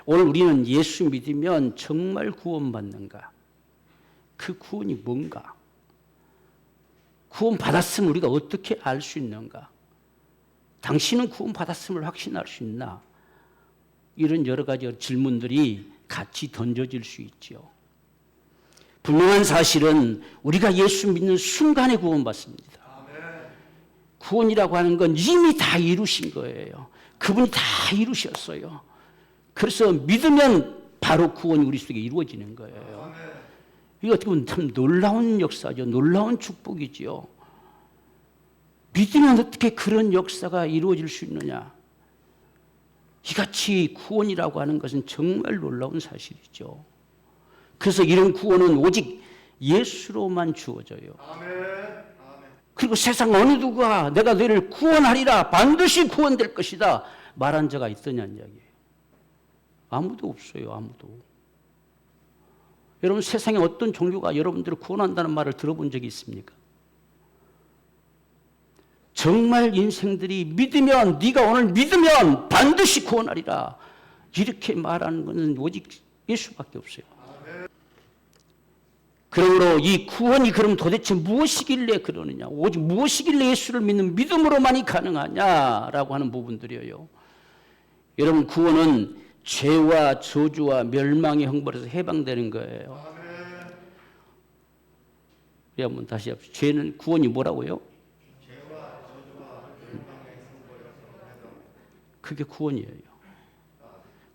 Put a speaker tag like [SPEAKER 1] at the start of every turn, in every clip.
[SPEAKER 1] 오늘 우리는 예수 믿으면 정말 구원받는가? 그 구원이 뭔가? 구원 받았으면 우리가 어떻게 알 수 있는가? 당신은 구원 받았음을 확신할 수 있나? 이런 여러 가지 질문들이 같이 던져질 수 있죠. 분명한 사실은 우리가 예수 믿는 순간에 구원받습니다. 구원이라고 하는 건 이미 다 이루신 거예요. 그분이 다 이루셨어요. 그래서 믿으면 바로 구원이 우리 속에 이루어지는 거예요. 이게 어떻게 보면 참 놀라운 역사죠. 놀라운 축복이지요. 믿으면 어떻게 그런 역사가 이루어질 수 있느냐. 이같이 구원이라고 하는 것은 정말 놀라운 사실이죠. 그래서 이런 구원은 오직 예수로만 주어져요. 그리고 세상 어느 누가 내가 너를 구원하리라, 반드시 구원될 것이다 말한 자가 있더냐는 이야기예요. 아무도 없어요. 아무도. 여러분, 세상에 어떤 종교가 여러분들을 구원한다는 말을 들어본 적이 있습니까? 정말 인생들이 믿으면, 네가 오늘 믿으면 반드시 구원하리라 이렇게 말하는 것은 오직 예수밖에 없어요. 그러므로 이 구원이 그럼 도대체 무엇이길래 그러느냐, 오직 무엇이길래 예수를 믿는 믿음으로만이 가능하냐라고 하는 부분들이에요. 여러분, 구원은 죄와 저주와 멸망의 형벌에서 해방되는 거예요. 우리 한번 다시 합시다. 죄는, 구원이 뭐라고요? 그게 구원이에요.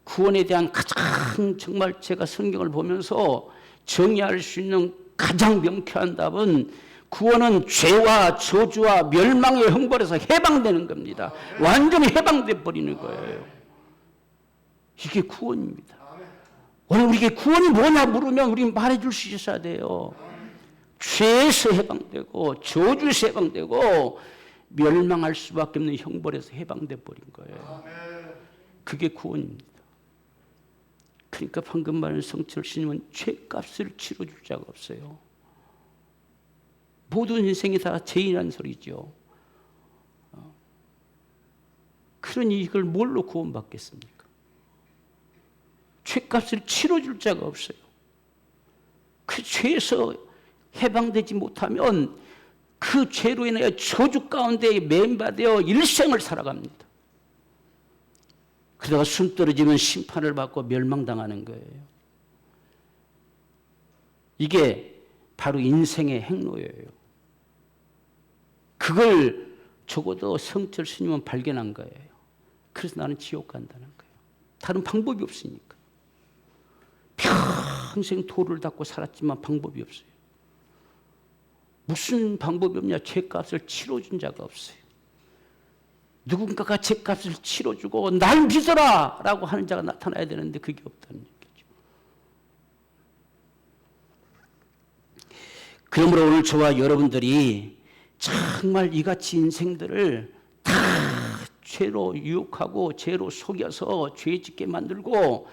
[SPEAKER 1] 구원에 대한 가장 정말 제가 성경을 보면서 정의할 수 있는 가장 명쾌한 답은, 구원은 죄와 저주와 멸망의 형벌에서 해방되는 겁니다. 완전히 해방돼 버리는 거예요. 이게 구원입니다. 오늘 우리에게 구원이 뭐냐 물으면 우리 말해줄 수 있어야 돼요. 죄에서 해방되고 저주에서 해방되고 멸망할 수밖에 없는 형벌에서 해방돼 버린 거예요. 그게 구원입니다. 그러니까 방금 말한 성철 스님은 죄값을 치러줄 자가 없어요. 모든 인생이 다 죄인이라는 소리죠. 그러니 이걸 뭘로 구원받겠습니까? 죄값을 치러줄 자가 없어요. 그 죄에서 해방되지 못하면 그 죄로 인하여 저주 가운데 매인받아 일생을 살아갑니다. 그러다가 숨 떨어지면 심판을 받고 멸망당하는 거예요. 이게 바로 인생의 행로예요. 그걸 적어도 성철 스님은 발견한 거예요. 그래서 나는 지옥 간다는 거예요. 다른 방법이 없으니까. 평생 도를 닦고 살았지만 방법이 없어요. 무슨 방법이 없냐? 죄값을 치러준 자가 없어요. 누군가가 죄값을 치러주고 날 믿어라 라고 하는 자가 나타나야 되는데 그게 없다는 얘기죠. 그러므로 오늘 저와 여러분들이 정말 이같이 인생들을 다 죄로 유혹하고 죄로 속여서 죄 짓게 만들고,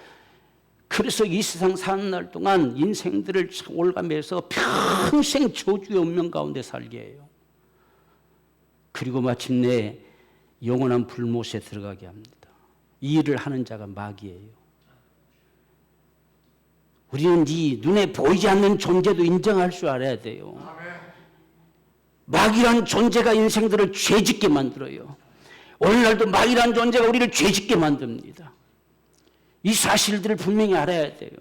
[SPEAKER 1] 그래서 이 세상 사는 날 동안 인생들을 올가매서 평생 저주의 운명 가운데 살게 해요. 그리고 마침내 영원한 불못에 들어가게 합니다. 이 일을 하는 자가 마귀예요. 우리는 이 눈에 보이지 않는 존재도 인정할 줄 알아야 돼요. 마귀란 존재가 인생들을 죄짓게 만들어요. 오늘날도 마귀란 존재가 우리를 죄짓게 만듭니다. 이 사실들을 분명히 알아야 돼요.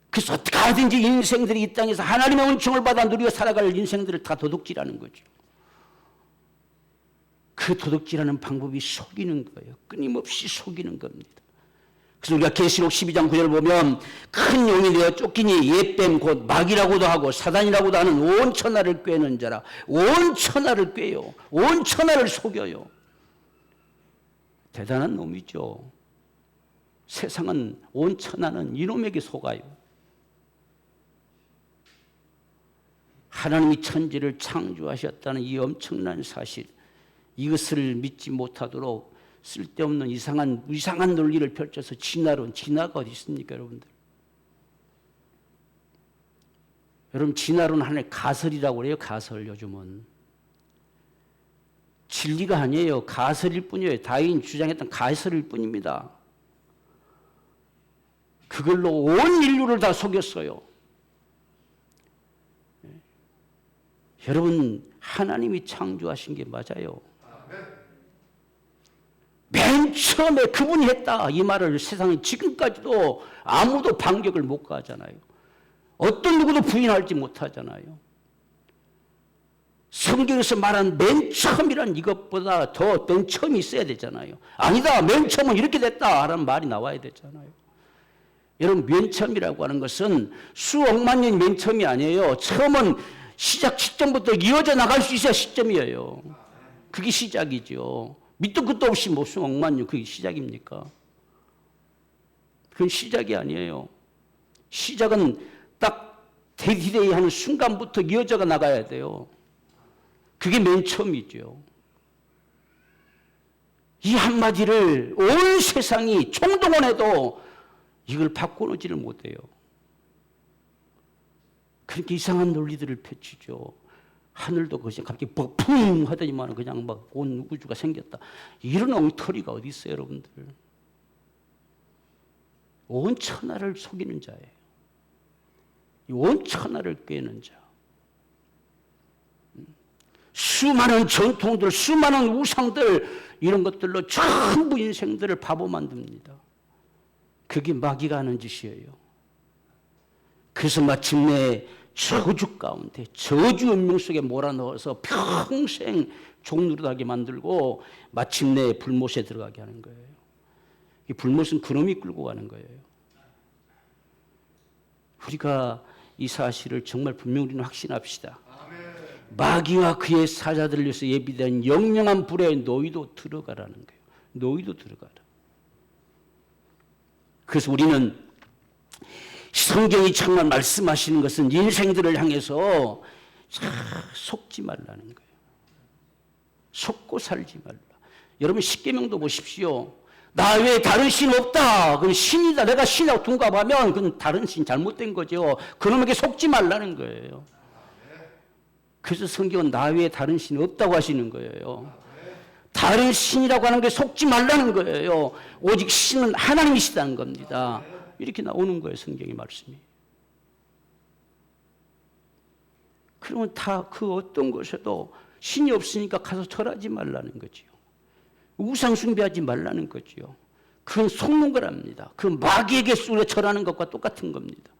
[SPEAKER 1] 그래서 어떻게 하든지 인생들이 이 땅에서 하나님의 은총을 받아 누리고 살아갈 인생들을 다 도둑질하는 거죠. 그 도둑질하는 방법이 속이는 거예요. 끊임없이 속이는 겁니다. 그래서 우리가 계시록 12장 9절 보면, 큰 용이 되어 쫓기니 옛뱀 곧 마귀라고도 하고 사단이라고도 하는 온 천하를 꿰는 자라. 온 천하를 꿰요. 온 천하를 속여요. 대단한 놈이죠. 세상은, 온 천하는 이놈에게 속아요. 하나님이 천지를 창조하셨다는 이 엄청난 사실, 이것을 믿지 못하도록 쓸데없는 이상한 논리를 펼쳐서 진화가 어디 있습니까, 여러분들? 여러분, 진화론 하나의 가설이라고 그래요. 가설. 요즘은 진리가 아니에요. 가설일 뿐이에요. 다윈이 주장했던 가설일 뿐입니다. 그걸로 온 인류를 다 속였어요. 여러분, 하나님이 창조하신 게 맞아요. 맨 처음에 그분이 했다 이 말을 세상에 지금까지도 아무도 반격을 못 가하잖아요. 어떤 누구도 부인하지 못하잖아요. 성경에서 말한 맨 처음이란 이것보다 더 맨 처음이 있어야 되잖아요. 아니다, 맨 처음은 이렇게 됐다 라는 말이 나와야 되잖아요. 여러분, 맨 처음이라고 하는 것은 수억만 년이 맨 처음이 아니에요. 처음은 시작 시점부터 이어져 나갈 수 있어야 시점이에요. 그게 시작이죠. 밑도 끝도 없이 뭐 수억만 년, 그게 시작입니까? 그건 시작이 아니에요. 시작은 딱 데이데이 하는 순간부터 이어져 나가야 돼요. 그게 맨 처음이죠. 이 한마디를 온 세상이 총동원해도 이걸 바꿔놓지를 못해요. 그렇게 이상한 논리들을 펼치죠. 하늘도 그것이 갑자기 펑 하더니만 그냥 막 온 우주가 생겼다. 이런 엉터리가 어디 있어요, 여러분들? 온 천하를 속이는 자예요. 온 천하를 꿰는 자. 수많은 전통들, 수많은 우상들, 이런 것들로 전부 인생들을 바보 만듭니다. 그게 마귀가 하는 짓이에요. 그래서 마침내 저주 가운데, 저주 운명 속에 몰아넣어서 평생 종노릇하게 만들고 마침내 불못에 들어가게 하는 거예요. 이 불못은 그놈이 끌고 가는 거예요. 우리가 이 사실을 정말 분명히 우리는 확신합시다. 마귀와 그의 사자들을 위해서 예비된 영영한 불에 너희도 들어가라는 거예요. 너희도 들어가라. 그래서 우리는 성경이 정말 말씀하시는 것은 인생들을 향해서 속지 말라는 거예요. 속고 살지 말라. 여러분 십계명도 보십시오. 나 외에 다른 신 없다. 그건 신이다. 내가 신하고 둔갑하면 그건 다른 신 잘못된 거죠. 그놈에게 속지 말라는 거예요. 그래서 성경은 나 외에 다른 신이 없다고 하시는 거예요. 다른 신이라고 하는 게 속지 말라는 거예요. 오직 신은 하나님이시다는 겁니다. 이렇게 나오는 거예요, 성경의 말씀이. 그러면 다 그 어떤 것에도 신이 없으니까 가서 절하지 말라는 거지요. 우상 숭배하지 말라는 거지요. 그건 속는 거랍니다. 그 마귀에게 쑥에 절하는 것과 똑같은 겁니다.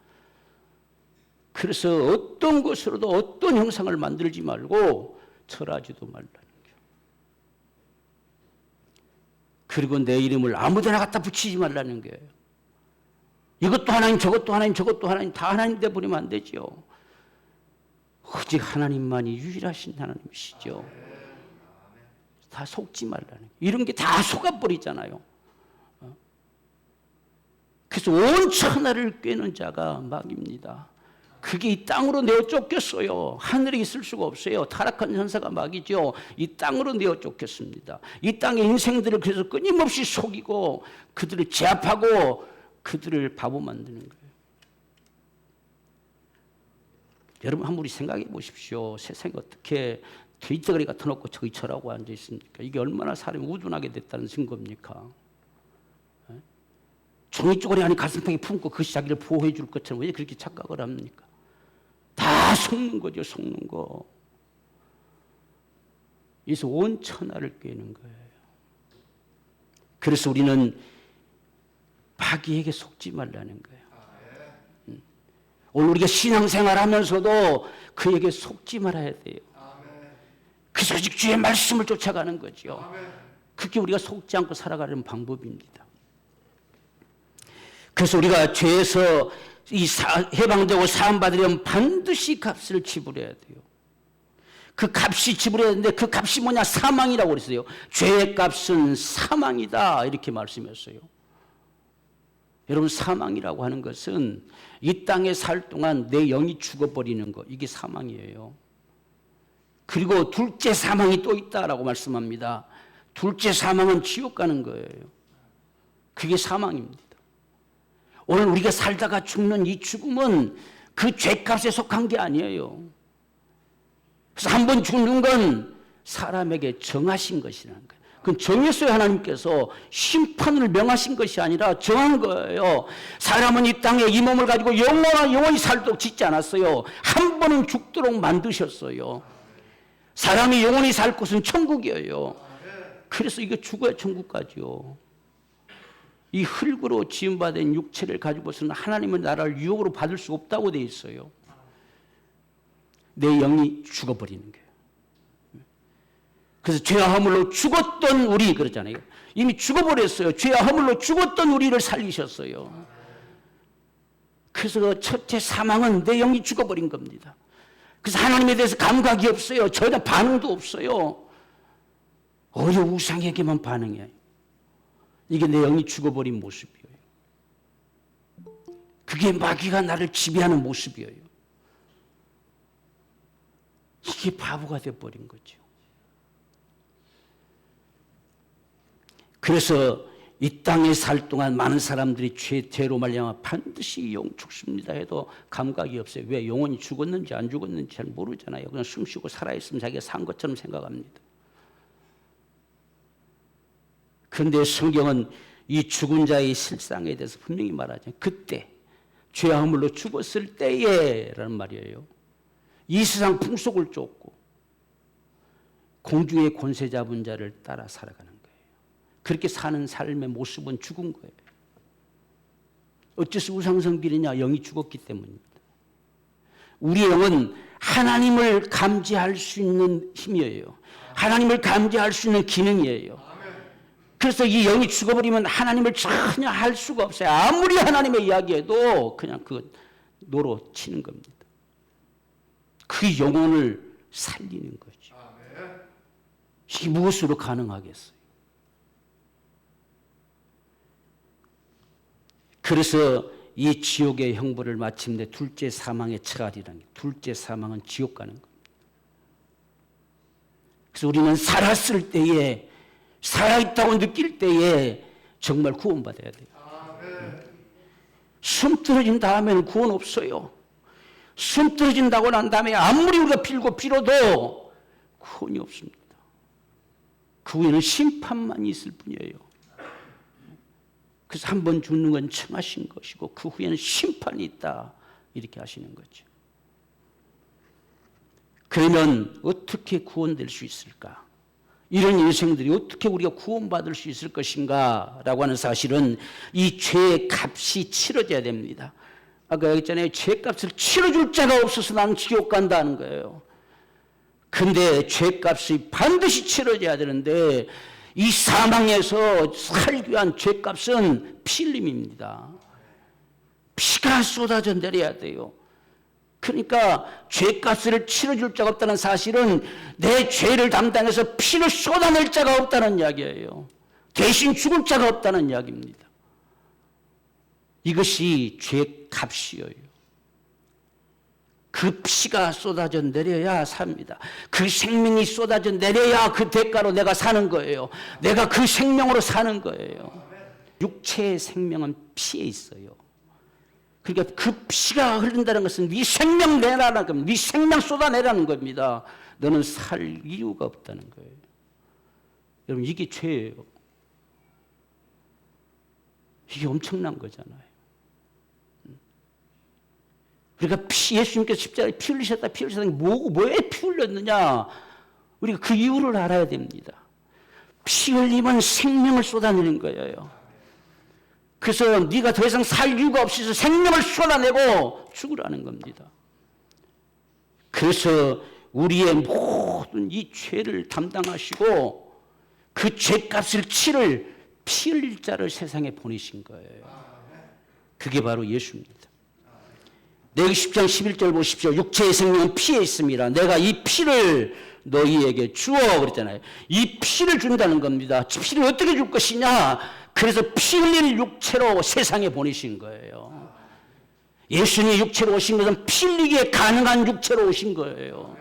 [SPEAKER 1] 그래서 어떤 것으로도 어떤 형상을 만들지 말고 절하지도 말라는 거예요. 그리고 내 이름을 아무데나 갖다 붙이지 말라는 거예요. 이것도 하나님, 저것도 하나님, 저것도 하나님, 다 하나님 돼버리면 안 되죠. 오직 하나님만이 유일하신 하나님이시죠. 다 속지 말라는 거예요. 이런 게 다 속아버리잖아요. 그래서 온 천하를 꿰는 자가 마귀입니다. 그게 이 땅으로 내어 쫓겼어요. 하늘에 있을 수가 없어요. 타락한 천사가 마귀죠. 이 땅으로 내어 쫓겼습니다. 이 땅의 인생들을 그래서 끊임없이 속이고 그들을 제압하고 그들을 바보 만드는 거예요. 여러분 한번 우리 생각해 보십시오. 세상에 어떻게 돼지거리 같은 놓고 저기 절하고 앉아 있습니까? 이게 얼마나 사람이 우둔하게 됐다는 증거입니까? 종이 쪼가리 안에 가슴팍에 품고 그것이 자기를 보호해 줄 것처럼 왜 그렇게 착각을 합니까? 다 속는 거죠, 속는 거. 그래서 온 천하를 꿰는 거예요. 그래서 우리는 마귀에게 속지 말라는 거예요. 오늘 우리가 신앙생활 하면서도 그에게 속지 말아야 돼요. 그래서 오직 주의 말씀을 쫓아가는 거죠. 그게 우리가 속지 않고 살아가는 방법입니다. 그래서 우리가 죄에서 해방되고 사함받으려면 반드시 값을 지불해야 돼요. 그 값이 지불해야 되는데 그 값이 뭐냐? 사망이라고 그랬어요. 죄의 값은 사망이다 이렇게 말씀했어요. 여러분 사망이라고 하는 것은 이 땅에 살 동안 내 영이 죽어버리는 것, 이게 사망이에요. 그리고 둘째 사망이 또 있다라고 말씀합니다. 둘째 사망은 지옥 가는 거예요. 그게 사망입니다. 오늘 우리가 살다가 죽는 이 죽음은 그 죄값에 속한 게 아니에요. 그래서 한 번 죽는 건 사람에게 정하신 것이라는 거예요. 그건 정했어요. 하나님께서 심판을 명하신 것이 아니라 정한 거예요. 사람은 이 땅에 이 몸을 가지고 영원히 살도록 짓지 않았어요. 한 번은 죽도록 만드셨어요. 사람이 영원히 살 곳은 천국이에요. 그래서 이거 죽어야 천국 가죠. 이 흙으로 지음받은 육체를 가지고서는 하나님의 나라를 유혹으로 받을 수 없다고 되어 있어요. 내 영이 죽어버리는 거예요. 그래서 죄와 허물로 죽었던 우리 그러잖아요. 이미 죽어버렸어요. 죄와 허물로 죽었던 우리를 살리셨어요. 그래서 그 첫째 사망은 내 영이 죽어버린 겁니다. 그래서 하나님에 대해서 감각이 없어요. 전혀 반응도 없어요. 오히려 우상에게만 반응해요. 이게 내 영이 죽어버린 모습이에요. 그게 마귀가 나를 지배하는 모습이에요. 이게 바보가 돼버린 거죠. 그래서 이 땅에 살 동안 많은 사람들이 죄로 말미암아 반드시 영 죽습니다 해도 감각이 없어요. 왜? 영혼이 죽었는지 안 죽었는지 잘 모르잖아요. 그냥 숨쉬고 살아있으면 자기가 산 것처럼 생각합니다. 그런데 성경은 이 죽은 자의 실상에 대해서 분명히 말하죠. 그때 죄와 허물로 죽었을 때에 라는 말이에요. 이 세상 풍속을 쫓고 공중의 권세 잡은 자를 따라 살아가는 거예요. 그렇게 사는 삶의 모습은 죽은 거예요. 어째서 우상성비느냐? 영이 죽었기 때문입니다. 우리 영은 하나님을 감지할 수 있는 힘이에요. 하나님을 감지할 수 있는 기능이에요. 그래서 이 영이 죽어버리면 하나님을 전혀 할 수가 없어요. 아무리 하나님의 이야기해도 그냥 그 노로 치는 겁니다. 그 영혼을 살리는 거죠. 이게 무엇으로 가능하겠어요? 그래서 이 지옥의 형벌을 마침내 둘째 사망에 처하리라는 게, 둘째 사망은 지옥 가는 겁니다. 그래서 우리는 살았을 때에, 살아있다고 느낄 때에 정말 구원받아야 돼요. 숨 떨어진 다음에는 구원 없어요. 숨 떨어진다고 난 다음에 아무리 우리가 빌어도 구원이 없습니다. 그 후에는 심판만 있을 뿐이에요. 그래서 한 번 죽는 건 청하신 것이고 그 후에는 심판이 있다 이렇게 하시는 거죠. 그러면 어떻게 구원될 수 있을까? 이런 인생들이 어떻게 우리가 구원받을 수 있을 것인가 라고 하는 사실은 이 죄의 값이 치러져야 됩니다. 아까 얘기했잖아요. 죄값을 치러줄 자가 없어서 나는 지옥 간다는 거예요. 근데 죄값이 반드시 치러져야 되는데 이 사망에서 살기 위한 죄값은 피 흘림입니다. 피가 쏟아져 내려야 돼요. 그러니까 죄값을 치러줄 자가 없다는 사실은 내 죄를 담당해서 피를 쏟아낼 자가 없다는 이야기예요. 대신 죽을 자가 없다는 이야기입니다. 이것이 죄값이에요. 그 피가 쏟아져 내려야 삽니다. 그 생명이 쏟아져 내려야 그 대가로 내가 사는 거예요. 내가 그 생명으로 사는 거예요. 육체의 생명은 피에 있어요. 그러니까 그 피가 흐른다는 것은 네 생명 내라는 겁니다. 네 생명 쏟아내라는 겁니다. 너는 살 이유가 없다는 거예요. 여러분 이게 죄예요. 이게 엄청난 거잖아요. 그러니까 예수님께서 십자가에 피 흘리셨다, 피 흘리셨다. 뭐에 피 흘렸느냐? 우리가 그 이유를 알아야 됩니다. 피 흘리면 생명을 쏟아내는 거예요. 그래서 네가 더 이상 살 이유가 없어서 생명을 쏟아내고 죽으라는 겁니다. 그래서 우리의 모든 이 죄를 담당하시고 그 죄값을 치를 피 흘릴 자를 세상에 보내신 거예요. 그게 바로 예수입니다. 레위기 10장 11절 보십시오. 육체의 생명은 피에 있습니다. 내가 이 피를 너희에게 주어 그랬잖아요. 이 피를 준다는 겁니다. 피를 어떻게 줄 것이냐? 그래서 피 흘릴 육체로 세상에 보내신 거예요. 예수님이 육체로 오신 것은 피 흘리기에 가능한 육체로 오신 거예요.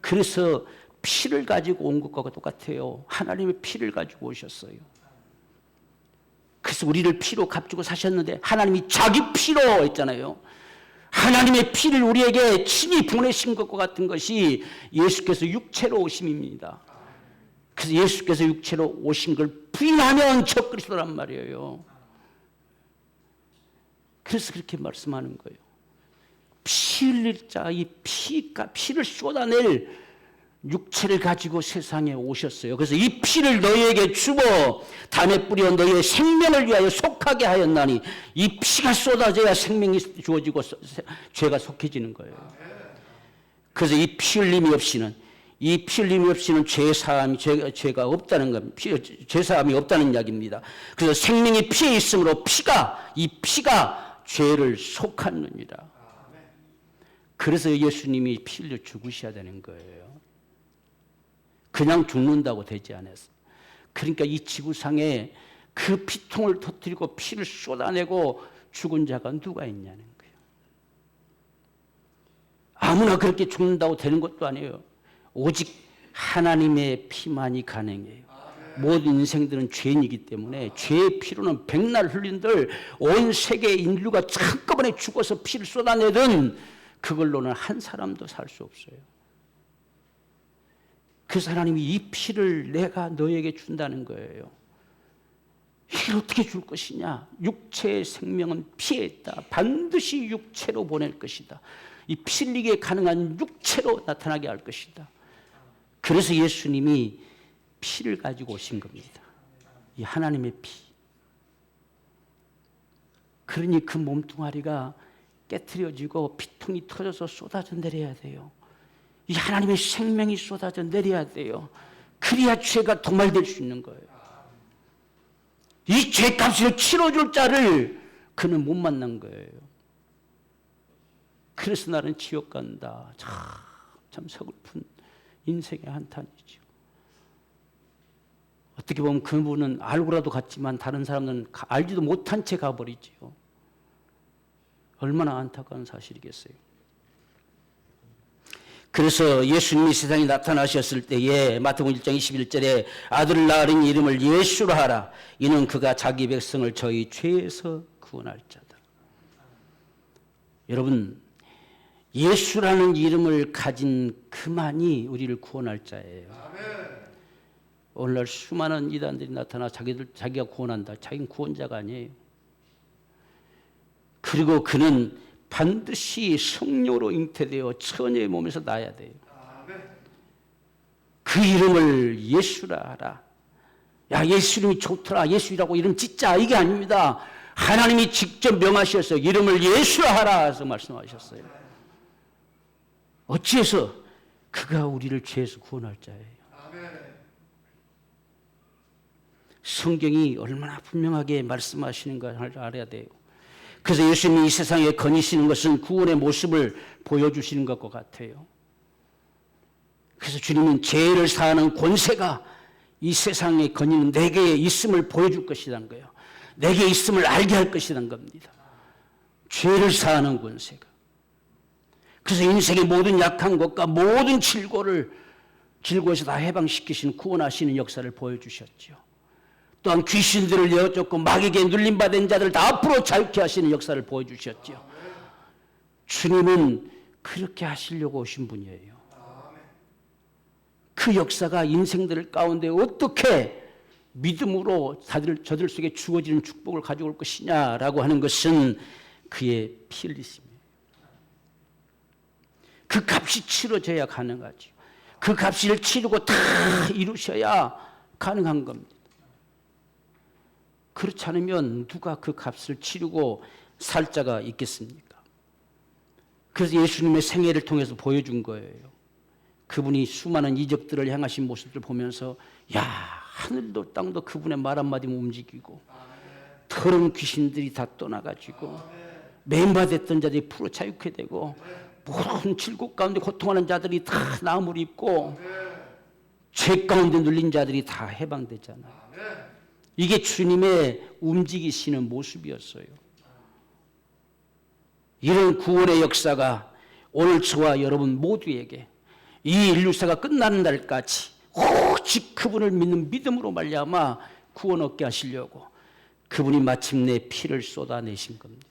[SPEAKER 1] 그래서 피를 가지고 온 것과 똑같아요. 하나님의 피를 가지고 오셨어요. 그래서 우리를 피로 값주고 사셨는데 하나님이 자기 피로 했잖아요. 하나님의 피를 우리에게 친히 보내신 것과 같은 것이 예수께서 육체로 오심입니다. 그래서 예수께서 육체로 오신 걸 부인하면 적그리스도란 말이에요. 그래서 그렇게 말씀하는 거예요. 피 흘릴 자, 이 피를 쏟아낼 육체를 가지고 세상에 오셨어요. 그래서 이 피를 너희에게 주어 담에 뿌려 너희의 생명을 위하여 속하게 하였나니, 이 피가 쏟아져야 생명이 주어지고 죄가 속해지는 거예요. 그래서 이 피 흘림이 없이는 죄가 없다는 겁니다. 죄 사함이 없다는 이야기입니다. 그래서 생명이 피에 있으므로 이 피가 죄를 속하느니라. 그래서 예수님이 피 흘려 죽으셔야 되는 거예요. 그냥 죽는다고 되지 않았어요. 그러니까 이 지구상에 그 피통을 터뜨리고 피를 쏟아내고 죽은 자가 누가 있냐는 거예요. 아무나 그렇게 죽는다고 되는 것도 아니에요. 오직 하나님의 피만이 가능해요. 모든 인생들은 죄인이기 때문에 죄의 피로는 백날 흘린들 온 세계 인류가 한꺼번에 죽어서 피를 쏟아내든 그걸로는 한 사람도 살 수 없어요. 그래서 하나님이 이 피를 내가 너에게 준다는 거예요. 이걸 어떻게 줄 것이냐? 육체의 생명은 피에 있다. 반드시 육체로 보낼 것이다. 이 피 흘리게 가능한 육체로 나타나게 할 것이다. 그래서 예수님이 피를 가지고 오신 겁니다. 이 하나님의 피. 그러니 그 몸뚱아리가 깨트려지고 피통이 터져서 쏟아져 내려야 돼요. 이 하나님의 생명이 쏟아져 내려야 돼요. 그래야 죄가 도말될 수 있는 거예요. 이 죄값을 치러줄 자를 그는 못 만난 거예요. 그래서 나는 지옥 간다. 참 서글픈 인생의 한탄이죠. 어떻게 보면 그분은 알고라도 갔지만 다른 사람들은 알지도 못한 채 가버리지요. 얼마나 안타까운 사실이겠어요. 그래서 예수님이 세상에 나타나셨을 때에 마태복음 1장 21절에 아들을 낳으니 이름을 예수라 하라. 이는 그가 자기 백성을 저희 죄에서 구원할 자다. 여러분, 예수라는 이름을 가진 그만이 우리를 구원할 자예요. 오늘날 수많은 이단들이 나타나 자기가 구원한다. 자기는 구원자가 아니에요. 그리고 그는 반드시 성령으로 잉태되어 처녀의 몸에서 나야 돼요. 그 이름을 예수라 하라. 야, 예수 이름이 좋더라. 예수라고 이름 짓자. 이게 아닙니다. 하나님이 직접 명하셨어요. 이름을 예수라 하라 해서 말씀하셨어요. 어찌해서? 그가 우리를 죄에서 구원할 자예요. 성경이 얼마나 분명하게 말씀하시는가 알아야 돼요. 그래서 예수님이 이 세상에 거니시는 것은 구원의 모습을 보여주시는 것과 같아요. 그래서 주님은 죄를 사하는 권세가 이 세상에 거니는 내게 있음을 보여줄 것이라는 거예요. 내게 있음을 알게 할 것이라는 겁니다. 죄를 사하는 권세가. 그래서 인생의 모든 약한 것과 모든 질고에서 다 해방시키시는 구원하시는 역사를 보여주셨죠. 또한 귀신들을 내어쫓고 마귀에게 눌림받은 자들을 다 앞으로 자유케 하시는 역사를 보여주셨죠. 주님은 그렇게 하시려고 오신 분이에요. 그 역사가 인생들 가운데 어떻게 믿음으로 저들 속에 주어지는 축복을 가져올 것이냐라고 하는 것은 그의 피 흘리심이에요. 그 값이 치러져야 가능하죠. 그 값을 치르고 다 이루셔야 가능한 겁니다. 그렇지 않으면 누가 그 값을 치르고 살 자가 있겠습니까? 그래서 예수님의 생애를 통해서 보여준 거예요. 그분이 수많은 이적들을 행하신 모습을 보면서 야, 하늘도 땅도 그분의 말 한마디면 움직이고 더러운 귀신들이 다 떠나가지고 맨바됐던 자들이 풀어 자유케 되고 모든 질곡 가운데 고통하는 자들이 다 나음을 입고 죄 가운데 눌린 자들이 다 해방되잖아요. 이게 주님의 움직이시는 모습이었어요. 이런 구원의 역사가 오늘 저와 여러분 모두에게 이 인류사가 끝나는 날까지 오직 그분을 믿는 믿음으로 말미암아 구원 얻게 하시려고 그분이 마침내 피를 쏟아내신 겁니다.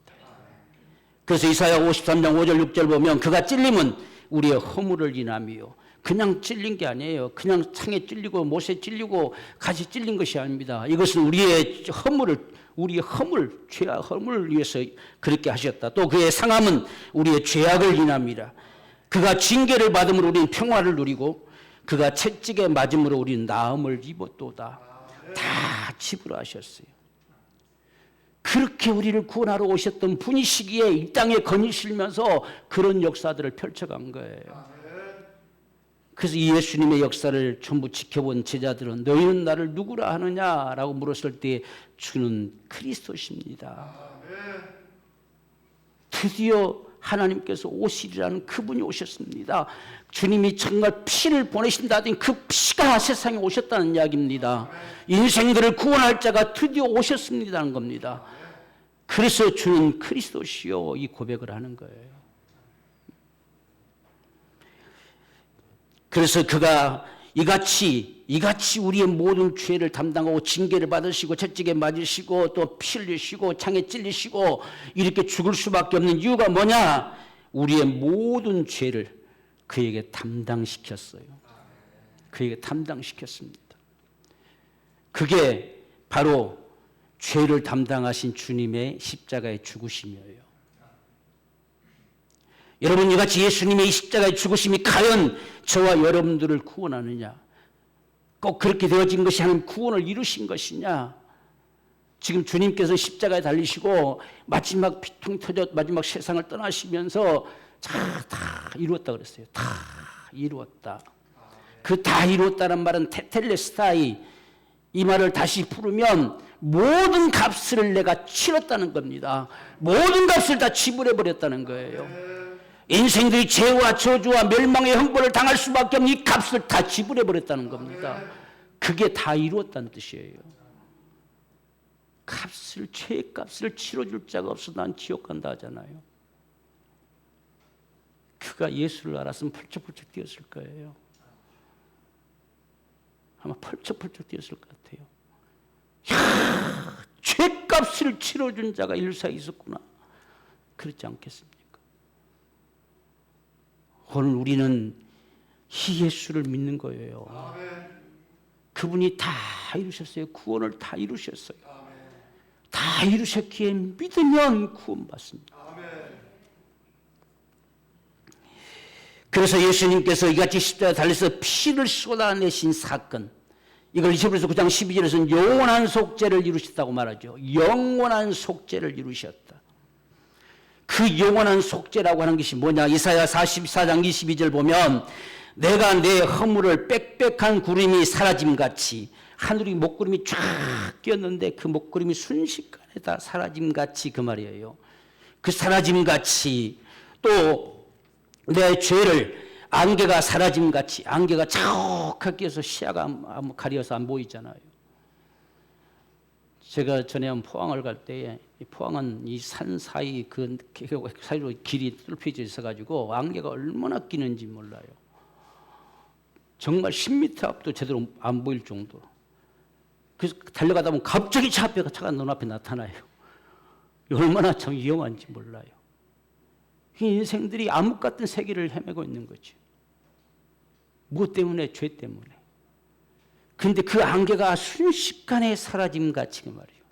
[SPEAKER 1] 그래서 이사야 53장 5절 6절 보면 그가 찔림은 우리의 허물을 인함이요 그냥 찔린 게 아니에요. 그냥 창에 찔리고 못에 찔리고 같이 찔린 것이 아닙니다. 이것은 우리의 허물, 죄악 허물을 위해서 그렇게 하셨다. 또 그의 상함은 우리의 죄악을 인합니다. 그가 징계를 받음으로 우리는 평화를 누리고 그가 채찍에 맞음으로 우리는 나음을 입었도다. 다 지불하셨어요. 그렇게 우리를 구원하러 오셨던 분이시기에 이 땅에 거니시면서 그런 역사들을 펼쳐간 거예요. 그래서 이 예수님의 역사를 전부 지켜본 제자들은 너희는 나를 누구라 하느냐라고 물었을 때 주는 그리스도십니다. 드디어 하나님께서 오시리라는 그분이 오셨습니다. 주님이 정말 피를 보내신다더니 그 피가 세상에 오셨다는 이야기입니다. 인생들을 구원할 자가 드디어 오셨습니다는 겁니다. 그래서 주는 그리스도시요 이 고백을 하는 거예요. 그래서 그가 이같이 우리의 모든 죄를 담당하고 징계를 받으시고 채찍에 맞으시고 또 피 흘리시고 창에 찔리시고 이렇게 죽을 수밖에 없는 이유가 뭐냐? 우리의 모든 죄를 그에게 담당시켰어요. 그에게 담당시켰습니다. 그게 바로 죄를 담당하신 주님의 십자가의 죽으심이에요. 여러분, 이같이 예수님의 십자가의 죽으심이 과연 저와 여러분들을 구원하느냐? 꼭 그렇게 되어진 것이 하나님 구원을 이루신 것이냐? 지금 주님께서 십자가에 달리시고 마지막 피통 터져 마지막 세상을 떠나시면서 다 이루었다 그랬어요. 다 이루었다. 그 다 이루었다는 말은 테텔레스타이, 이 말을 다시 부르면 모든 값을 내가 치렀다는 겁니다. 모든 값을 다 지불해 버렸다는 거예요. 인생들이 죄와 저주와 멸망의 형벌을 당할 수밖에 없는 이 값을 다 지불해 버렸다는 겁니다. 그게 다 이루었다는 뜻이에요. 죄의 값을 치러줄 자가 없어 난 지옥 간다 하잖아요. 그가 예수를 알았으면 펄쩍펄쩍 뛰었을 거예요. 아마 펄쩍펄쩍 뛰었을 것 같아요. 죄값을 치러준 자가 일사에 있었구나. 그렇지 않겠습니까? 오늘 우리는 이 예수를 믿는 거예요. 그분이 다 이루셨어요. 구원을 다 이루셨어요. 다 이루셨기에 믿으면 구원받습니다. 그래서 예수님께서 이같이 십자가에 달려서 피를 쏟아내신 사건, 이걸 히브리서 9장 12절에서는 영원한 속죄를 이루셨다고 말하죠. 영원한 속죄를 이루셨다. 그 영원한 속죄라고 하는 것이 뭐냐? 이사야 44장 22절 보면 내가 내 허물을 빽빽한 구름이 사라짐같이, 하늘이 목구름이 쫙 끼었는데 그 목구름이 순식간에 다 사라짐같이, 그 말이에요. 그 사라짐같이, 또 내 죄를 안개가 사라짐같이, 안개가 자욱하게 끼어서 시야가 가려서 안 보이잖아요. 제가 전에 포항을 갈 때에, 포항은 이 산 사이 그 사이로 길이 뚫혀져 있어가지고 안개가 얼마나 끼는지 몰라요. 정말 10m 앞도 제대로 안 보일 정도로. 그래서 달려가다 보면 갑자기 차가 눈앞에 나타나요. 얼마나 참 위험한지 몰라요. 인생들이 암흑 같은 세계를 헤매고 있는 거죠. 무엇 때문에? 죄 때문에. 그런데 그 안개가 순식간에 사라짐같이, 그 말이에요.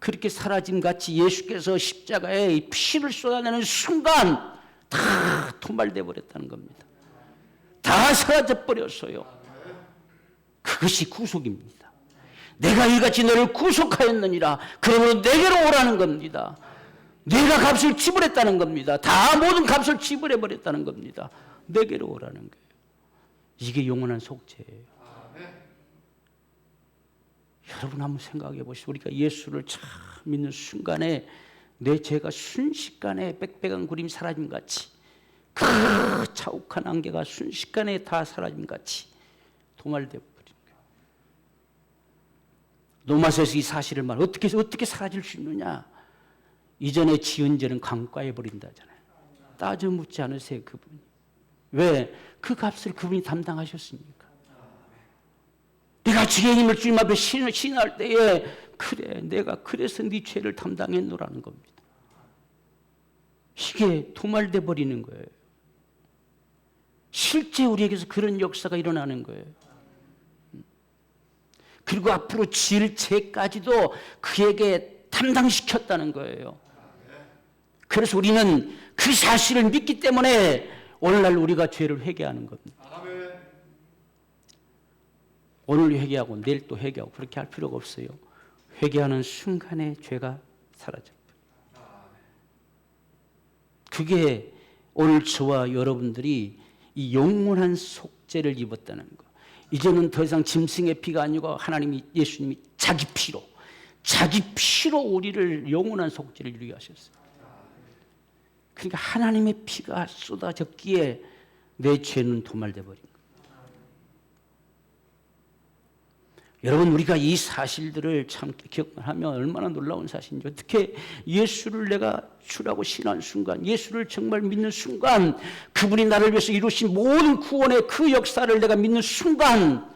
[SPEAKER 1] 그렇게 사라짐같이 예수께서 십자가에 피를 쏟아내는 순간 다 도말돼 버렸다는 겁니다. 다 사라져 버렸어요. 그것이 구속입니다. 내가 이같이 너를 구속하였느니라. 그러므로 내게로 오라는 겁니다. 내가 값을 지불했다는 겁니다. 다 모든 값을 지불해 버렸다는 겁니다. 내게로 오라는 거예요. 이게 영원한 속죄예요. 여러분 한번 생각해 보시죠. 우리가 예수를 참 믿는 순간에 내 죄가 순식간에 빽빽한 구름이 사라짐같이, 그 자욱한 안개가 순식간에 다 사라짐같이 도말되어 버린 거예요. 로마서에서 이 사실을 말 어떻게 사라질 수 있느냐? 이전에 지은 죄는 강가에 버린다잖아요. 따져 묻지 않으세요, 그분이. 왜? 그 값을 그분이 담당하셨으니까. 내가 죄인임을 주님 앞에 신할 때에 그래, 내가 그래서 네 죄를 담당했노라는 겁니다. 이게 도말돼 버리는 거예요. 실제 우리에게서 그런 역사가 일어나는 거예요. 그리고 앞으로 질 죄까지도 그에게 담당시켰다는 거예요. 그래서 우리는 그 사실을 믿기 때문에 오늘날 우리가 죄를 회개하는 겁니다. 오늘 회개하고 내일 또 회개하고 그렇게 할 필요가 없어요. 회개하는 순간에 죄가 사라져요. 그게 오늘 저와 여러분들이 이 영원한 속죄를 입었다는 거. 이제는 더 이상 짐승의 피가 아니고 하나님이, 예수님이 자기 피로 우리를 영원한 속죄를 이루게 하셨어요. 그러니까 하나님의 피가 쏟아졌기에 내 죄는 도말돼 버린 거예요. 여러분, 우리가 이 사실들을 참 기억하면 얼마나 놀라운 사실인지. 어떻게 예수를 내가 주라고 신한 순간, 예수를 정말 믿는 순간, 그분이 나를 위해서 이루신 모든 구원의 그 역사를 내가 믿는 순간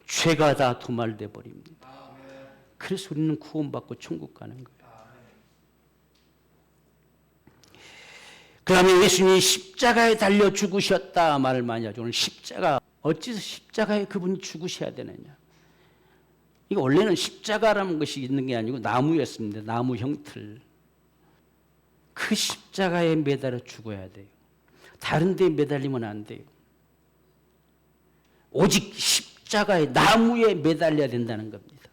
[SPEAKER 1] 죄가 다 도말돼 버립니다. 그래서 우리는 구원받고 천국 가는 거예요. 그 다음에 예수님이 십자가에 달려 죽으셨다 말을 많이 하죠. 오늘 십자가, 어찌서 십자가에 그분이 죽으셔야 되느냐. 이거 원래는 십자가라는 것이 있는 게 아니고 나무였습니다. 나무 형틀. 그 십자가에 매달려 죽어야 돼요. 다른 데 매달리면 안 돼요. 오직 십자가에, 나무에 매달려야 된다는 겁니다.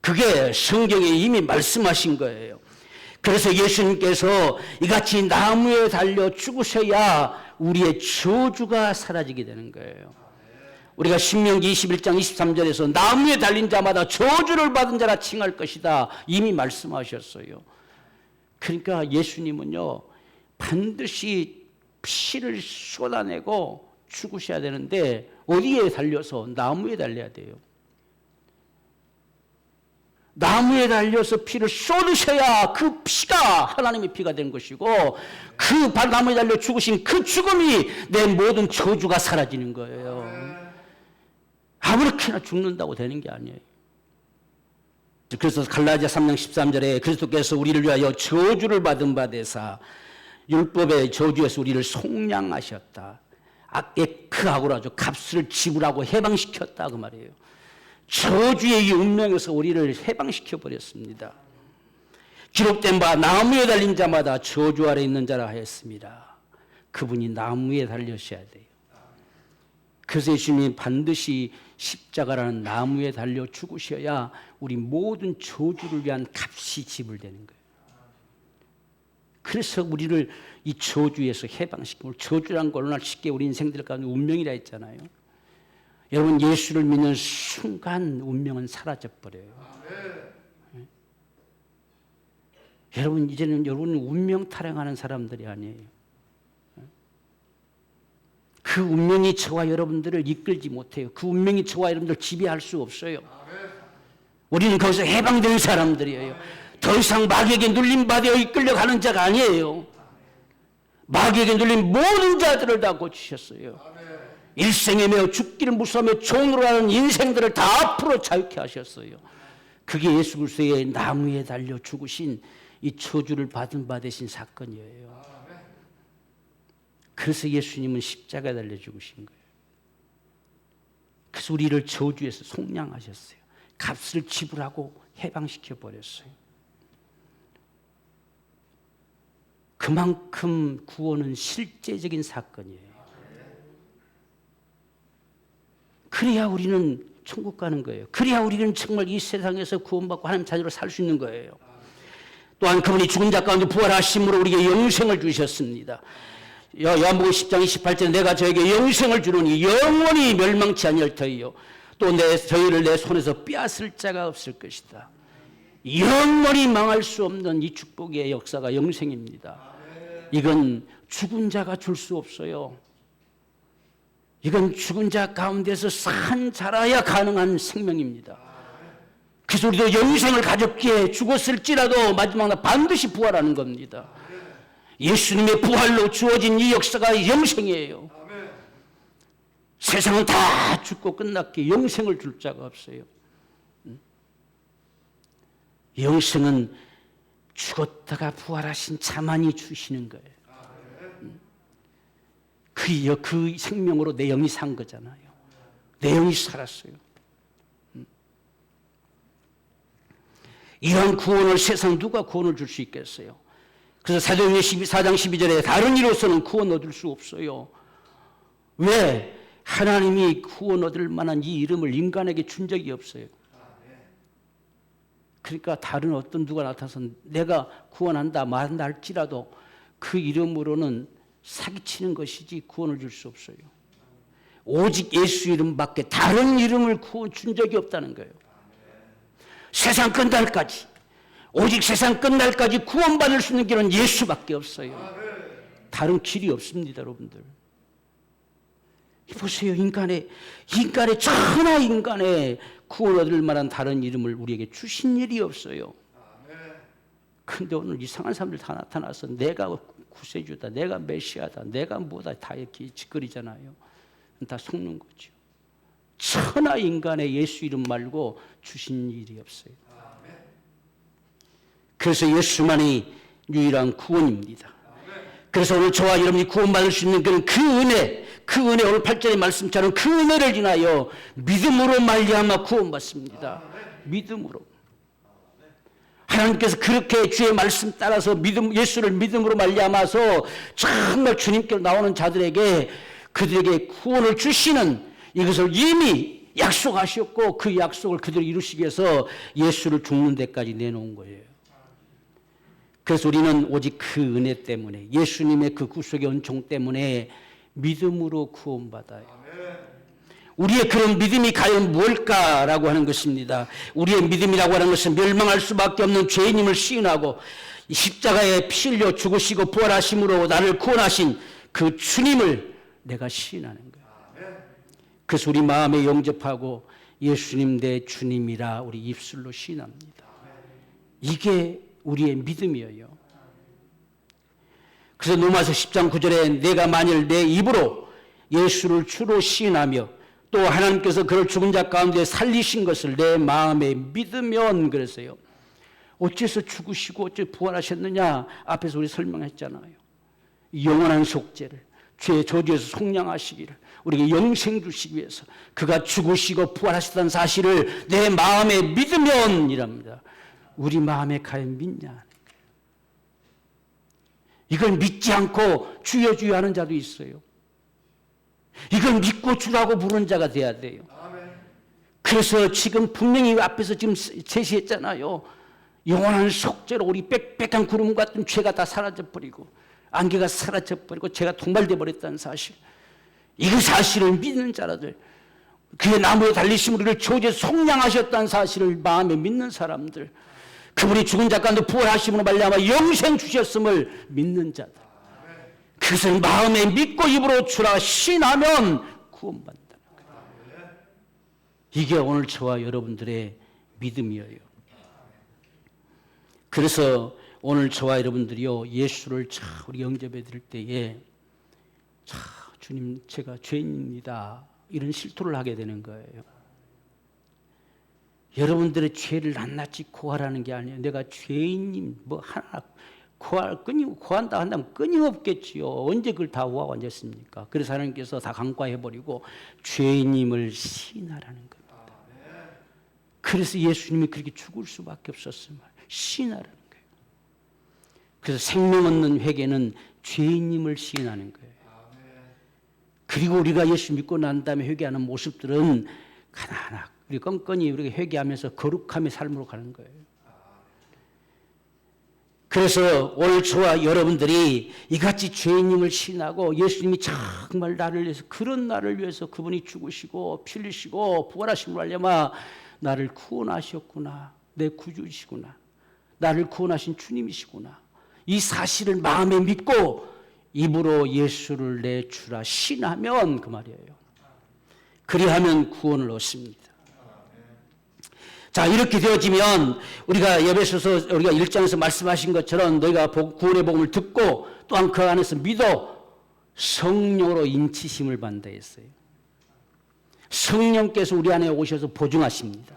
[SPEAKER 1] 그게 성경에 이미 말씀하신 거예요. 그래서 예수님께서 이같이 나무에 달려 죽으셔야 우리의 저주가 사라지게 되는 거예요. 우리가 신명기 21장 23절에서 나무에 달린 자마다 저주를 받은 자라 칭할 것이다 이미 말씀하셨어요. 그러니까 예수님은요 반드시 피를 쏟아내고 죽으셔야 되는데 어디에 달려서? 나무에 달려야 돼요. 나무에 달려서 피를 쏟으셔야 그 피가 하나님의 피가 된 것이고, 그 나무에 달려 죽으신 그 죽음이 내 모든 저주가 사라지는 거예요. 아무렇게나 죽는다고 되는 게 아니에요. 그래서 갈라디아 3장 13절에 그리스도께서 우리를 위하여 저주를 받은 바 되사 율법의 저주에서 우리를 속량하셨다. 아케크하고라죠. 값을 지불하고 해방시켰다 그 말이에요. 저주의 이 운명에서 우리를 해방시켜 버렸습니다. 기록된 바 나무에 달린 자마다 저주 아래 있는 자라 하였습니다. 그분이 나무에 달려셔야 돼요. 그래서 예수님이 반드시 십자가라는 나무에 달려 죽으셔야 우리 모든 저주를 위한 값이 지불되는 거예요. 그래서 우리를 이 저주에서 해방시키고, 저주란 걸 얼마나 쉽게 우리 인생들 가운데 운명이라 했잖아요. 여러분, 예수를 믿는 순간 운명은 사라져버려요. 네? 여러분, 이제는 여러분은 운명 타령하는 사람들이 아니에요. 네? 그 운명이 저와 여러분들을 이끌지 못해요. 그 운명이 저와 여러분들을 지배할 수 없어요. 우리는 거기서 해방된 사람들이에요. 더 이상 마귀에게 눌림받아 이끌려가는 자가 아니에요. 마귀에게 눌린 모든 자들을 다 고치셨어요. 일생에 매어 죽기를 무서워하며 종으로 하는 인생들을 다 앞으로 자유케 하셨어요. 그게 예수 그리스도의 나무에 달려 죽으신 이 저주를 받은 바 되신 사건이에요. 그래서 예수님은 십자가에 달려 죽으신 거예요. 그래서 우리를 저주에서 속량하셨어요. 값을 지불하고 해방시켜 버렸어요. 그만큼 구원은 실제적인 사건이에요. 그래야 우리는 천국 가는 거예요. 그래야 우리는 정말 이 세상에서 구원받고 하나님 자녀로 살 수 있는 거예요. 또한 그분이 죽은 자 가운데 부활하심으로 우리에게 영생을 주셨습니다. 요한복음 10장 28절에 내가 저에게 영생을 주노니 영원히 멸망치 아니할 터이요 또 저희를 내 손에서 빼앗을 자가 없을 것이다. 영원히 망할 수 없는 이 축복의 역사가 영생입니다. 이건 죽은 자가 줄 수 없어요. 이건 죽은 자 가운데서 산 자라야 가능한 생명입니다. 그래서 우리도 영생을 가졌기에 죽었을지라도 마지막 날 반드시 부활하는 겁니다. 예수님의 부활로 주어진 이 역사가 영생이에요. 세상은 다 죽고 끝났기에 영생을 줄 자가 없어요. 영생은 죽었다가 부활하신 자만이 주시는 거예요. 그 그 생명으로 내 영이 산 거잖아요. 내 영이 살았어요. 이런 구원을 세상 누가 구원을 줄 수 있겠어요? 그래서 사도행전 4장 12절에 다른 이로서는 구원 얻을 수 없어요. 왜? 하나님이 구원 얻을 만한 이 이름을 인간에게 준 적이 없어요. 그러니까 다른 어떤 누가 나타나서 내가 구원한다 말한다 할지라도 그 이름으로는 사기치는 것이지 구원을 줄 수 없어요. 오직 예수 이름밖에 다른 이름을 구원 준 적이 없다는 거예요. 세상 끝날까지, 오직 세상 끝날까지 구원받을 수 있는 길은 예수밖에 없어요. 다른 길이 없습니다, 여러분들. 보세요. 인간의 천하 인간의 구원 얻을 만한 다른 이름을 우리에게 주신 일이 없어요. 그런데 오늘 이상한 사람들 다 나타나서 내가 구세주다, 내가 메시아다, 내가 뭐다 다 이렇게 짓거리잖아요. 다 속는 거죠. 천하 인간의 예수 이름 말고 주신 일이 없어요. 그래서 예수만이 유일한 구원입니다. 그래서 오늘 저와 여러분이 구원받을 수 있는 그 은혜 오늘 8절의 말씀처럼 그 은혜를 인하여 믿음으로 말미암아 구원받습니다. 믿음으로. 하나님께서 그렇게 주의 말씀 따라서 예수를 믿음으로 말미암아서 정말 주님께로 나오는 자들에게 그들에게 구원을 주시는 이것을 이미 약속하셨고 그 약속을 그대로 이루시기 위해서 예수를 죽는 데까지 내놓은 거예요. 그래서 우리는 오직 그 은혜 때문에 예수님의 그 구속의 은총 때문에 믿음으로 구원받아요. 우리의 그런 믿음이 과연 뭘까라고 하는 것입니다. 우리의 믿음이라고 하는 것은 멸망할 수밖에 없는 죄인임을 시인하고 십자가에 피 흘려 죽으시고 부활하심으로 나를 구원하신 그 주님을 내가 시인하는 거예요. 그래서 우리 마음에 영접하고 예수님 내 주님이라 우리 입술로 시인합니다. 이게 우리의 믿음이에요. 그래서 로마서 10장 9절에 내가 만일 내 입으로 예수를 주로 시인하며 또 하나님께서 그를 죽은 자 가운데 살리신 것을 내 마음에 믿으면 그랬어요. 어째서 죽으시고 어째 부활하셨느냐 앞에서 우리 설명했잖아요. 영원한 속죄를 죄의 저주에서 속량하시기를 우리에게 영생 주시기 위해서 그가 죽으시고 부활하셨다는 사실을 내 마음에 믿으면 이랍니다. 우리 마음에 과연 믿냐? 이걸 믿지 않고 주여 주여 하는 자도 있어요. 이걸 믿고 주라고 부르는 자가 돼야 돼요. 그래서 지금 분명히 앞에서 지금 제시했잖아요. 영원한 속죄로 우리 빽빽한 구름 같은 죄가 다 사라져버리고 안개가 사라져버리고 죄가 통발돼 버렸다는 사실. 이 사실을 믿는 자라들 그의 나무에 달리신 우리를 저주에서 속량하셨다는 사실을 마음에 믿는 사람들 그분이 죽은 자 가운데 부활하심으로 말미암아 영생 주셨음을 믿는 자들 그것을 마음에 믿고 입으로 주라 신하면 구원받는다는 거예요. 이게 오늘 저와 여러분들의 믿음이에요. 그래서 오늘 저와 여러분들이요 예수를 우리 영접해 드릴 때에 주님 제가 죄인입니다 이런 실토를 하게 되는 거예요. 여러분들의 죄를 낱낱이 고하라는 게 아니에요. 내가 죄인님 뭐 하나 고한다 한다면 끊임없겠지요. 언제 그걸 다 고하고 앉았습니까? 그래서 하나님께서 다 간과해버리고 죄인임을 시인하라는 겁니다. 그래서 예수님이 그렇게 죽을 수밖에 없었어요. 시인하라는 거예요. 그래서 생명 얻는 회개는 죄인임을 시인하는 거예요. 그리고 우리가 예수 믿고 난 다음에 회개하는 모습들은 하나하나 우리 껌껌이 우리가 회개하면서 거룩함의 삶으로 가는 거예요. 그래서 오늘 저와 여러분들이 이같이 죄인임을 시인하고 예수님이 정말 나를 위해서 그런 나를 위해서 그분이 죽으시고 피 흘리시고 부활하심을 말미암아 나를 구원하셨구나. 내 구주이시구나. 나를 구원하신 주님이시구나. 이 사실을 마음에 믿고 입으로 예수를 내 주라 신하면 그 말이에요. 그리하면 구원을 얻습니다. 자 이렇게 되어지면 우리가 에베소서 우리가 1장에서 말씀하신 것처럼 너희가 구원의 복음을 듣고 또한 그 안에서 믿어 성령으로 인치심을 받는다 했어요. 성령께서 우리 안에 오셔서 보증하십니다.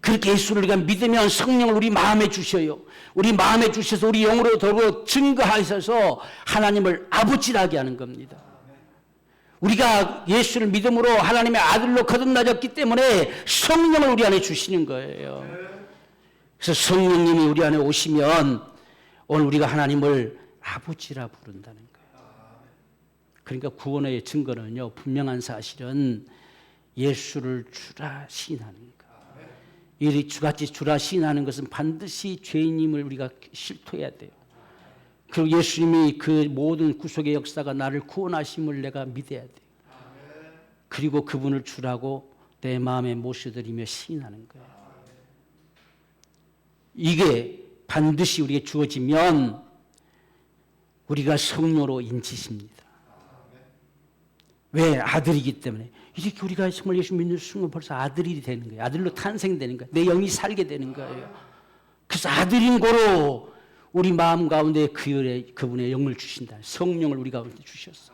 [SPEAKER 1] 그렇게 예수를 우리가 믿으면 성령을 우리 마음에 주셔요. 우리 마음에 주셔서 우리 영으로 더불어 증거하셔서 하나님을 아버지라게 하는 겁니다. 우리가 예수를 믿음으로 하나님의 아들로 거듭나졌기 때문에 성령을 우리 안에 주시는 거예요. 그래서 성령님이 우리 안에 오시면 오늘 우리가 하나님을 아버지라 부른다는 거예요. 그러니까 구원의 증거는요, 분명한 사실은 예수를 주라 시인하는 거예요. 이 주같이 주라 시인하는 것은 반드시 죄인임을 우리가 실토해야 돼요. 그리고 예수님이 그 모든 구속의 역사가 나를 구원하심을 내가 믿어야 돼요. 그리고 그분을 주라고 내 마음에 모셔드리며 시인하는 거예요. 이게 반드시 우리에게 주어지면 우리가 성녀로 인치십니다. 왜? 아들이기 때문에. 이렇게 우리가 정말 예수 믿는 순간 벌써 아들이 되는 거예요. 아들로 탄생되는 거예요. 내 영이 살게 되는 거예요. 그래서 아들인 거로 우리 마음 가운데 그분의 영을 주신다. 성령을 우리 가운데 주셨어.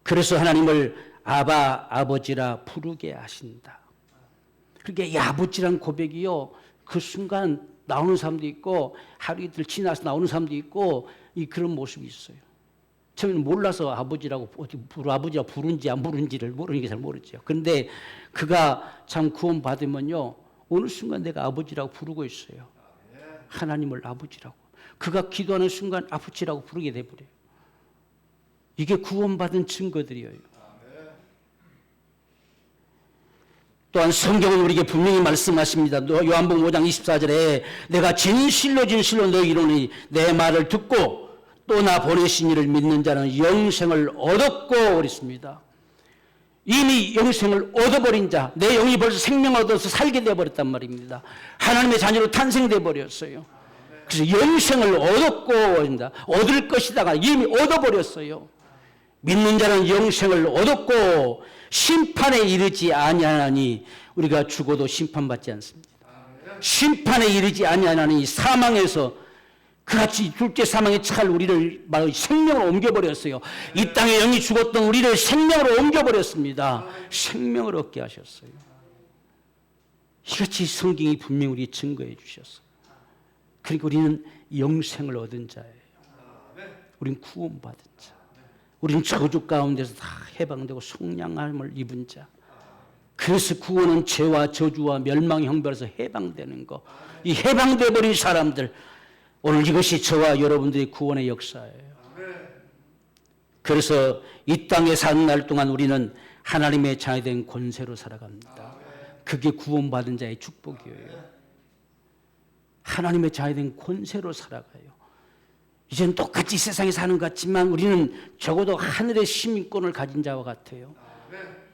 [SPEAKER 1] 그래서 하나님을 아버지라 부르게 하신다. 그러니까 이 아버지란 고백이요, 그 순간 나오는 사람도 있고 하루 이틀 지나서 나오는 사람도 있고 그런 모습이 있어요. 처음에는 몰라서 아버지라고 아버지가 부른지 안 부른지를 모르니까 잘 모르죠. 그런데 그가 참 구원 받으면요, 어느 순간 내가 아버지라고 부르고 있어요. 하나님을 아버지라고. 그가 기도하는 순간 아버지라고 부르게 돼버려요. 이게 구원받은 증거들이에요. 또한 성경은 우리에게 분명히 말씀하십니다. 요한복음 5장 24절에 내가 진실로 너희에게 이르노니 내 말을 듣고 또 나 보내신 이를 믿는 자는 영생을 얻었고 그랬습니다. 이미 영생을 얻어버린 자, 내 영이 벌써 생명을 얻어서 살게 되어버렸단 말입니다. 하나님의 자녀로 탄생되어 버렸어요. 그래서 영생을 얻었고 그랬습니다. 얻을 것이다가 이미 얻어버렸어요. 믿는 자는 영생을 얻었고 심판에 이르지 아니하나니 우리가 죽어도 심판받지 않습니다. 심판에 이르지 아니하나니 사망에서 그같이 둘째 사망의 찰 우리를 생명으로 옮겨버렸어요. 이 땅에 영이 죽었던 우리를 생명으로 옮겨버렸습니다. 생명을 얻게 하셨어요. 이같이 성경이 분명히 우리 증거해 주셨어요. 그러니까 우리는 영생을 얻은 자예요. 우리는 구원받은 자. 우리는 저주 가운데서 다 해방되고 속량함을 입은 자. 그래서 구원은 죄와 저주와 멸망의 형벌에서 해방되는 거. 이 해방돼 버린 사람들, 오늘 이것이 저와 여러분들의 구원의 역사예요. 그래서 이 땅에 사는 날 동안 우리는 하나님의 자녀된 권세로 살아갑니다. 그게 구원받은 자의 축복이에요. 하나님의 자녀된 권세로 살아가요. 이제는 똑같이 세상에 사는 것 같지만 우리는 적어도 하늘의 시민권을 가진 자와 같아요.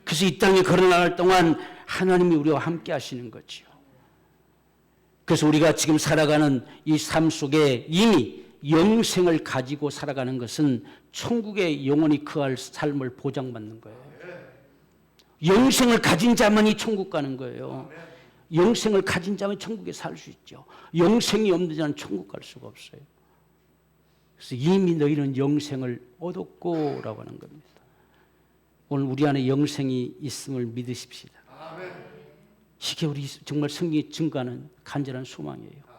[SPEAKER 1] 그래서 이 땅에 걸어나갈 동안 하나님이 우리와 함께 하시는 거죠. 그래서 우리가 지금 살아가는 이 삶 속에 이미 영생을 가지고 살아가는 것은 천국에 영원히 거할 삶을 보장받는 거예요. 영생을 가진 자만이 천국 가는 거예요. 영생을 가진 자만 천국에 살 수 있죠. 영생이 없는 자는 천국 갈 수가 없어요. 그래서 이미 너희는 영생을 얻었고 라고 하는 겁니다. 오늘 우리 안에 영생이 있음을 믿으십시다. 이게 우리 정말 성경이 증거하는 간절한 소망이에요.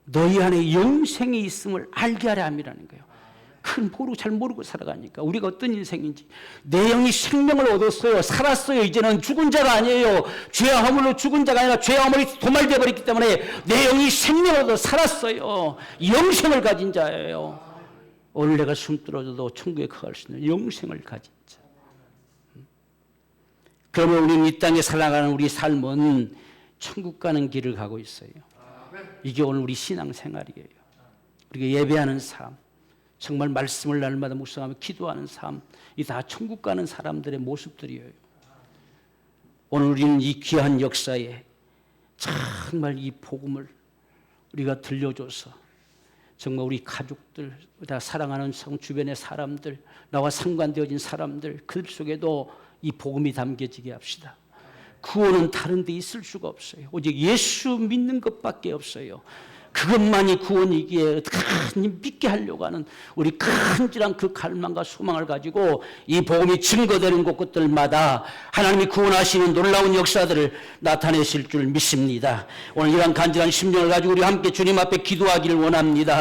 [SPEAKER 1] 너희 안에 영생이 있음을 알게 하려 함이라는 거예요. 잘 모르고 살아가니까 우리가 어떤 인생인지. 내 영이 생명을 얻었어요. 살았어요. 이제는 죽은 자가 아니에요. 죄와 허물로 죽은 자가 아니라 죄와 허물이 도말되어 버렸기 때문에 내 영이 생명을 얻어 살았어요. 영생을 가진 자예요. 오늘 내가 숨 떨어져도 천국에 거할 수 있는 영생을 가진 자. 그러면 우리는 이 땅에 살아가는 우리 삶은 천국 가는 길을 가고 있어요. 이게 오늘 우리 신앙생활이에요. 우리가 예배하는 삶, 정말 말씀을 날마다 묵상하며 기도하는 삶, 이 다 천국 가는 사람들의 모습들이에요. 오늘 우리는 이 귀한 역사에 정말 이 복음을 우리가 들려줘서 정말 우리 가족들, 다 사랑하는 주변의 사람들, 나와 상관되어진 사람들, 그 속에도 이 복음이 담겨지게 합시다. 구원은 다른 데 있을 수가 없어요. 오직 예수 믿는 것밖에 없어요. 그것만이 구원이기에 어떻게 믿게 하려고 하는 우리 간절한 그 갈망과 소망을 가지고 이 복음이 증거되는 곳들마다 하나님이 구원하시는 놀라운 역사들을 나타내실 줄 믿습니다. 오늘 이런 간절한 심령을 가지고 우리 함께 주님 앞에 기도하기를 원합니다.